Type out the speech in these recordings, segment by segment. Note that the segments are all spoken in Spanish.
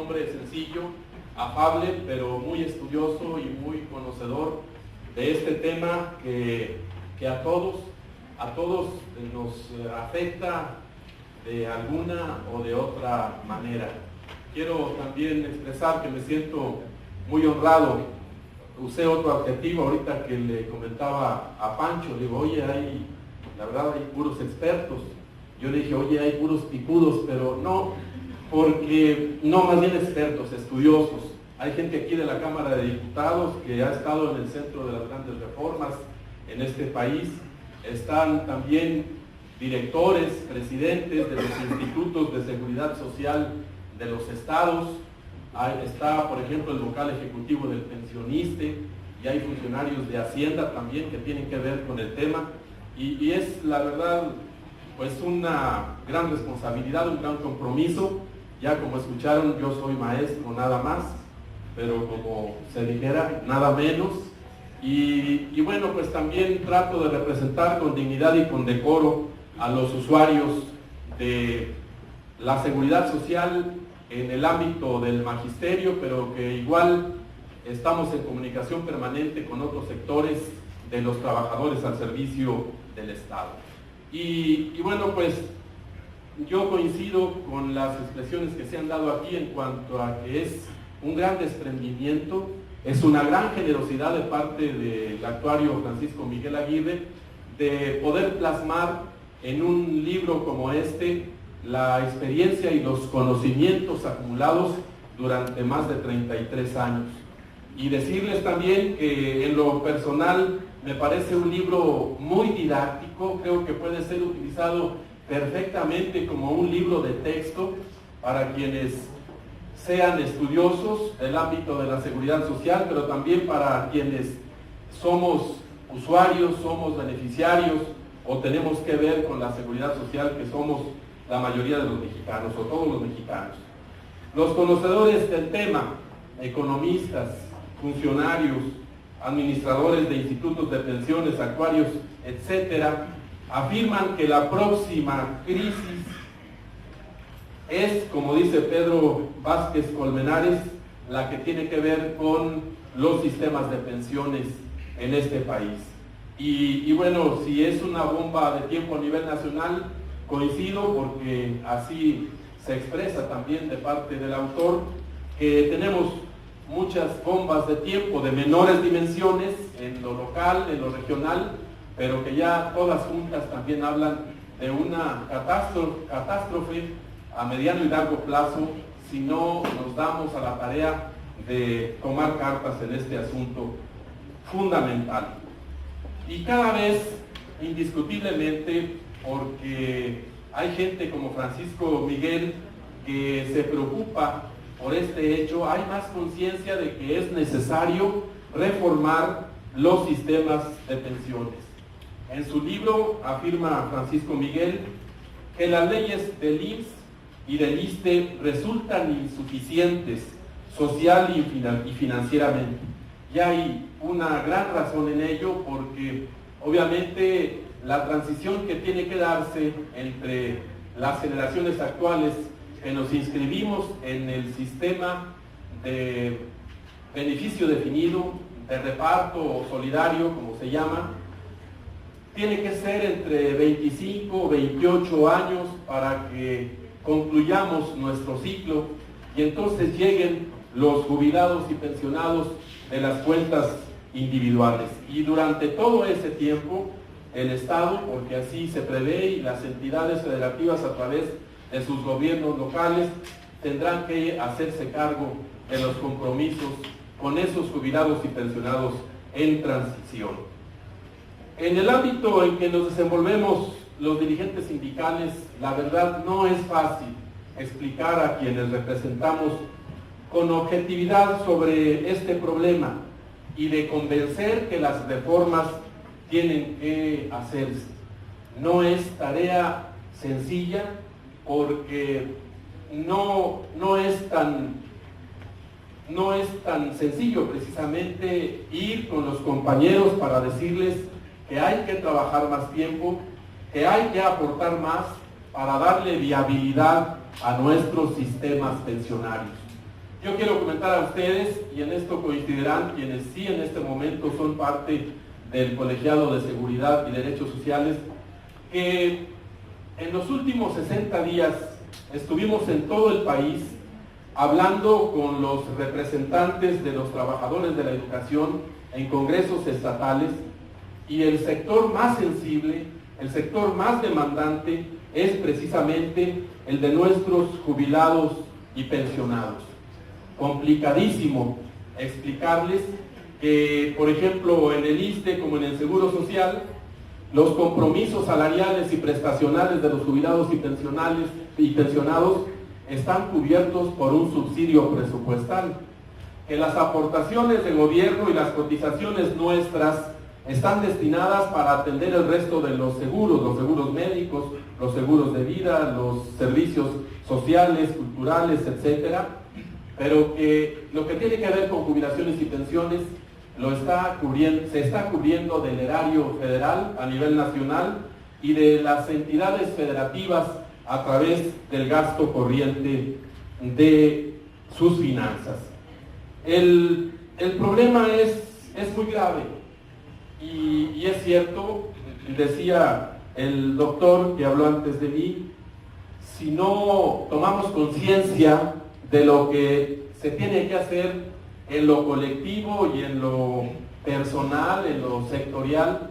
hombre sencillo, afable, pero muy estudioso y muy conocedor de este tema que a todos nos afecta de alguna o de otra manera. Quiero también expresar que me siento muy honrado. Usé otro adjetivo ahorita que le comentaba a Pancho, le digo, oye, la verdad hay puros expertos. Yo le dije, oye, hay puros picudos, pero no, porque no, más bien expertos, estudiosos. Hay gente aquí de la Cámara de Diputados que ha estado en el centro de las grandes reformas en este país. Están también directores, presidentes de los institutos de seguridad social de los estados. Está, por ejemplo, el vocal ejecutivo del pensioniste, y hay funcionarios de Hacienda también que tienen que ver con el tema. Y es, la verdad, pues una gran responsabilidad, un gran compromiso. Ya como escucharon, yo soy maestro nada más, pero como se dijera, nada menos. Y bueno, pues también trato de representar con dignidad y con decoro a los usuarios de la seguridad social en el ámbito del magisterio, pero que igual estamos en comunicación permanente con otros sectores de los trabajadores al servicio del Estado. Y bueno, pues yo coincido con las expresiones que se han dado aquí en cuanto a que es un gran desprendimiento, es una gran generosidad de parte del actuario Francisco Miguel Aguirre de poder plasmar en un libro como este la experiencia y los conocimientos acumulados durante más de 33 años. Y decirles también que en lo personal me parece un libro muy didáctico, creo que puede ser utilizado perfectamente como un libro de texto para quienes sean estudiosos del ámbito de la seguridad social, pero también para quienes somos usuarios, somos beneficiarios o tenemos que ver con la seguridad social, que somos la mayoría de los mexicanos o todos los mexicanos. Los conocedores del tema, economistas, funcionarios, administradores de institutos de pensiones, actuarios, etcétera, afirman que la próxima crisis es, como dice Pedro Vázquez Colmenares, la que tiene que ver con los sistemas de pensiones en este país. Y bueno, si es una bomba de tiempo a nivel nacional, coincido, porque así se expresa también de parte del autor, que tenemos muchas bombas de tiempo de menores dimensiones en lo local, en lo regional, pero que ya todas juntas también hablan de una catástrofe a mediano y largo plazo si no nos damos a la tarea de tomar cartas en este asunto fundamental. Y cada vez, indiscutiblemente, porque hay gente como Francisco Miguel que se preocupa por este hecho, hay más conciencia de que es necesario reformar los sistemas de pensiones. En su libro afirma Francisco Miguel que las leyes del IMSS y del ISSSTE resultan insuficientes social y financieramente. Y hay una gran razón en ello, porque obviamente la transición que tiene que darse entre las generaciones actuales que nos inscribimos en el sistema de beneficio definido, de reparto o solidario, como se llama, tiene que ser entre 25 o 28 años para que concluyamos nuestro ciclo y entonces lleguen los jubilados y pensionados de las cuentas individuales. Y durante todo ese tiempo, el Estado, porque así se prevé, y las entidades federativas a través de sus gobiernos locales, tendrán que hacerse cargo de los compromisos con esos jubilados y pensionados en transición. En el ámbito en que nos desenvolvemos los dirigentes sindicales, la verdad no es fácil explicar a quienes representamos con objetividad sobre este problema y de convencer que las reformas tienen que hacerse. No es tarea sencilla, porque no es tan sencillo precisamente ir con los compañeros para decirles que hay que trabajar más tiempo, que hay que aportar más para darle viabilidad a nuestros sistemas pensionarios. Yo quiero comentar a ustedes, y en esto coincidirán quienes sí en este momento son parte del Colegiado de Seguridad y Derechos Sociales, que en los últimos 60 días estuvimos en todo el país hablando con los representantes de los trabajadores de la educación en congresos estatales, y el sector más sensible, el sector más demandante es precisamente el de nuestros jubilados y pensionados. Complicadísimo explicarles que, por ejemplo, en el ISSSTE como en el Seguro Social, los compromisos salariales y prestacionales de los jubilados y pensionados están cubiertos por un subsidio presupuestal, que las aportaciones del gobierno y las cotizaciones nuestras están destinadas para atender el resto de los seguros médicos, los seguros de vida, los servicios sociales, culturales, etcétera, pero que lo que tiene que ver con jubilaciones y pensiones se está cubriendo del erario federal a nivel nacional y de las entidades federativas a través del gasto corriente de sus finanzas. El problema es muy grave y es cierto, decía el doctor que habló antes de mí, si no tomamos conciencia de lo que se tiene que hacer en lo colectivo y en lo personal, en lo sectorial,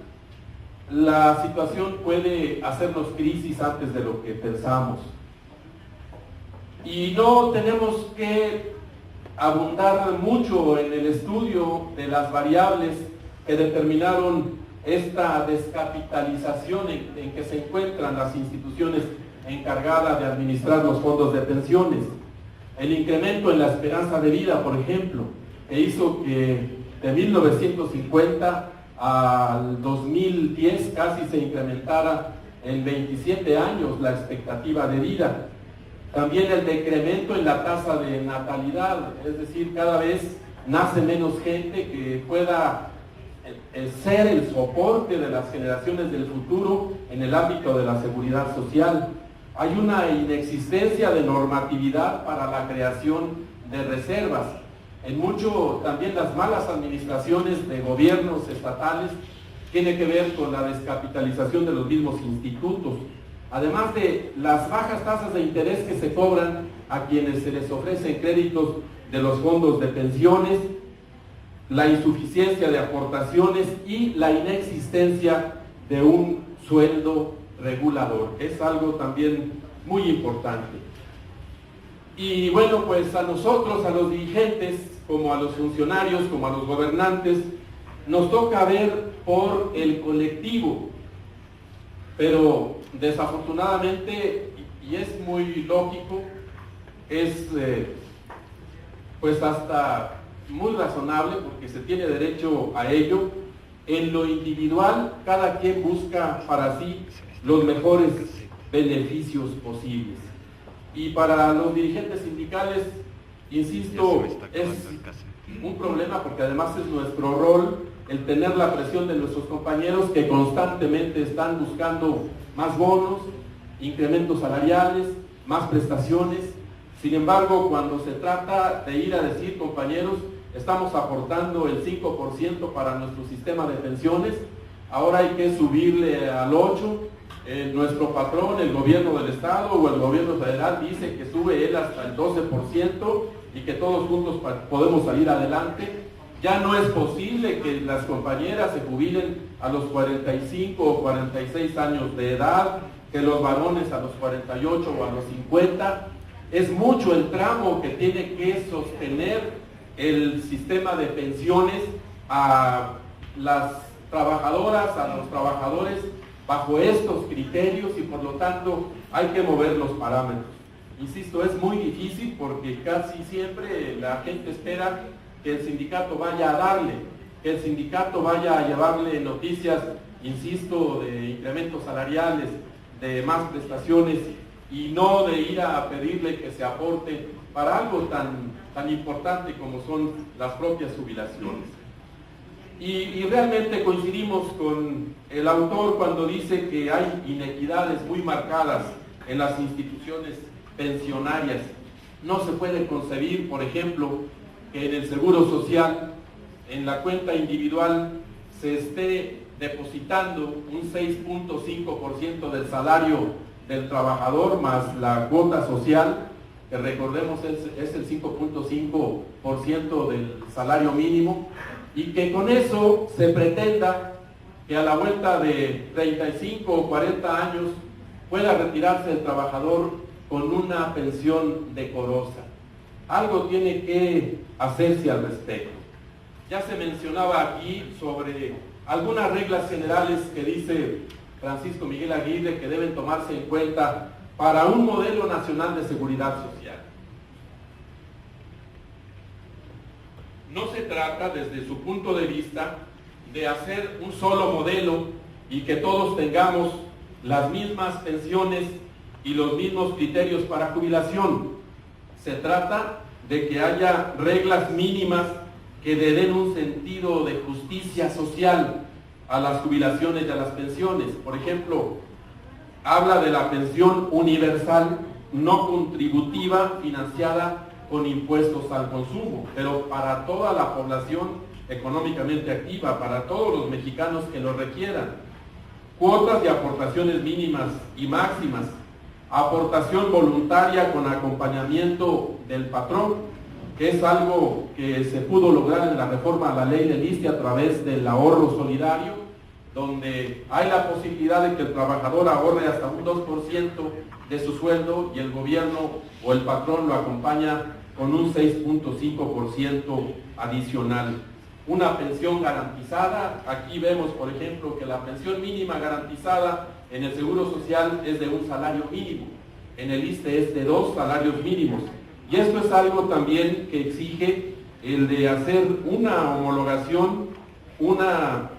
la situación puede hacernos crisis antes de lo que pensamos. Y no tenemos que abundar mucho en el estudio de las variables que determinaron esta descapitalización en que se encuentran las instituciones encargadas de administrar los fondos de pensiones. El incremento en la esperanza de vida, por ejemplo, que hizo que de 1950 al 2010 casi se incrementara en 27 años la expectativa de vida. También el decremento en la tasa de natalidad, es decir, cada vez nace menos gente que pueda ser el soporte de las generaciones del futuro en el ámbito de la seguridad social. Hay una inexistencia de normatividad para la creación de reservas. En mucho también las malas administraciones de gobiernos estatales tiene que ver con la descapitalización de los mismos institutos, además de las bajas tasas de interés que se cobran a quienes se les ofrecen créditos de los fondos de pensiones, la insuficiencia de aportaciones y la inexistencia de un sueldo regulador. Es algo también muy importante. Y bueno, pues a nosotros, a los dirigentes, como a los funcionarios, como a los gobernantes, nos toca ver por el colectivo, pero desafortunadamente, y es muy lógico, es pues hasta muy razonable, porque se tiene derecho a ello. En lo individual, cada quien busca para sí los mejores beneficios posibles. Y para los dirigentes sindicales, insisto, es un problema, porque además es nuestro rol el tener la presión de nuestros compañeros que constantemente están buscando más bonos, incrementos salariales, más prestaciones. Sin embargo, cuando se trata de ir a decir, compañeros, estamos aportando el 5% para nuestro sistema de pensiones, ahora hay que subirle al 8%, nuestro patrón, el gobierno del estado o el gobierno federal dice que sube él hasta el 12% y que todos juntos podemos salir adelante. Ya no es posible que las compañeras se jubilen a los 45 o 46 años de edad, que los varones a los 48 o a los 50. Es mucho el tramo que tiene que sostener el sistema de pensiones a las trabajadoras, a los trabajadores, bajo estos criterios, y por lo tanto hay que mover los parámetros. Insisto, es muy difícil porque casi siempre la gente espera que el sindicato vaya a darle, que el sindicato vaya a llevarle noticias, insisto, de incrementos salariales, de más prestaciones, y no de ir a pedirle que se aporte para algo tan importante como son las propias jubilaciones. Y realmente coincidimos con el autor cuando dice que hay inequidades muy marcadas en las instituciones pensionarias. No se puede concebir, por ejemplo, que en el Seguro Social, en la cuenta individual, se esté depositando un 6.5% del salario del trabajador más la cuota social, que recordemos es el 5.5% del salario mínimo, y que con eso se pretenda que a la vuelta de 35 o 40 años pueda retirarse el trabajador con una pensión decorosa. Algo tiene que hacerse al respecto. Ya se mencionaba aquí sobre algunas reglas generales que dice Francisco Miguel Aguirre que deben tomarse en cuenta para un modelo nacional de seguridad social. No se trata, desde su punto de vista, de hacer un solo modelo y que todos tengamos las mismas pensiones y los mismos criterios para jubilación. Se trata de que haya reglas mínimas que le den un sentido de justicia social a las jubilaciones y a las pensiones. Por ejemplo, habla de la pensión universal no contributiva financiada con impuestos al consumo, pero para toda la población económicamente activa, para todos los mexicanos que lo requieran. Cuotas de aportaciones mínimas y máximas, aportación voluntaria con acompañamiento del patrón, que es algo que se pudo lograr en la reforma a la ley del ISSSTE a través del ahorro solidario, donde hay la posibilidad de que el trabajador ahorre hasta un 2% de su sueldo y el gobierno o el patrón lo acompaña con un 6.5% adicional. Una pensión garantizada, aquí vemos por ejemplo que la pensión mínima garantizada en el Seguro Social es de un salario mínimo, en el ISSSTE es de 2 salarios mínimos. Y esto es algo también que exige el de hacer una homologación, una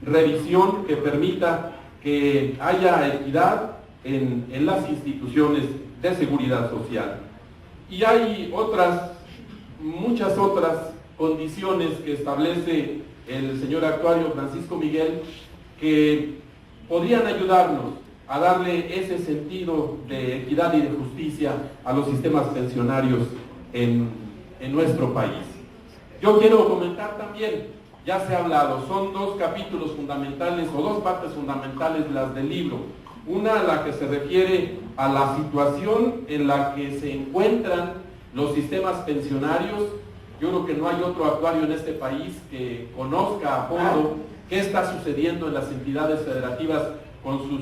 revisión que permita que haya equidad en las instituciones de seguridad social. Y hay muchas otras condiciones que establece el señor actuario Francisco Miguel que podrían ayudarnos a darle ese sentido de equidad y de justicia a los sistemas pensionarios en nuestro país. Yo quiero comentar también, ya se ha hablado, son 2 capítulos fundamentales o 2 partes fundamentales las del libro. Una, la que se refiere a la situación en la que se encuentran los sistemas pensionarios. Yo creo que no hay otro actuario en este país que conozca a fondo qué está sucediendo en las entidades federativas con sus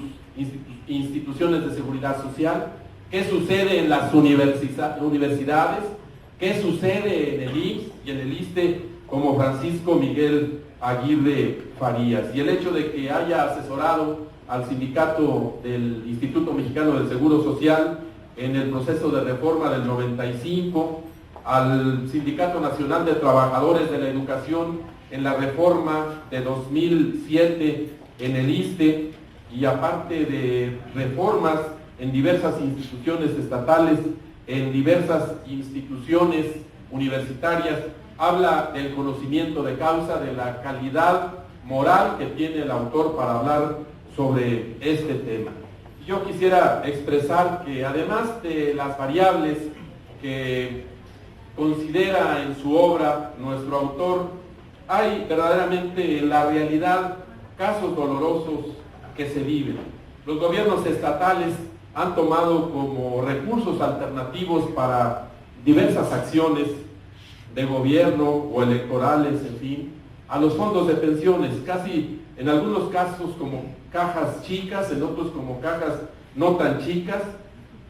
instituciones de seguridad social, qué sucede en las universidades, qué sucede en el IMSS y en el ISSSTE, como Francisco Miguel Aguirre Farías. Y el hecho de que haya asesorado al sindicato del Instituto Mexicano del Seguro Social en el proceso de reforma del 95, al Sindicato Nacional de Trabajadores de la Educación en la reforma de 2007 en el ISSSTE, y aparte de reformas en diversas instituciones estatales, en diversas instituciones universitarias, habla del conocimiento de causa, de la calidad moral que tiene el autor para hablar sobre este tema. Yo quisiera expresar que además de las variables que considera en su obra nuestro autor, hay verdaderamente en la realidad casos dolorosos que se viven. Los gobiernos estatales han tomado como recursos alternativos para diversas acciones de gobierno o electorales, en fin, a los fondos de pensiones, casi en algunos casos como cajas chicas, en otros como cajas no tan chicas,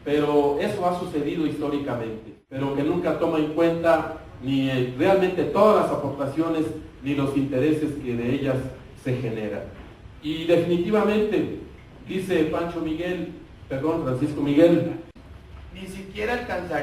pero eso ha sucedido históricamente, pero que nunca toma en cuenta ni realmente todas las aportaciones ni los intereses que de ellas se generan. Y definitivamente, dice Francisco Miguel, ni siquiera alcanzaría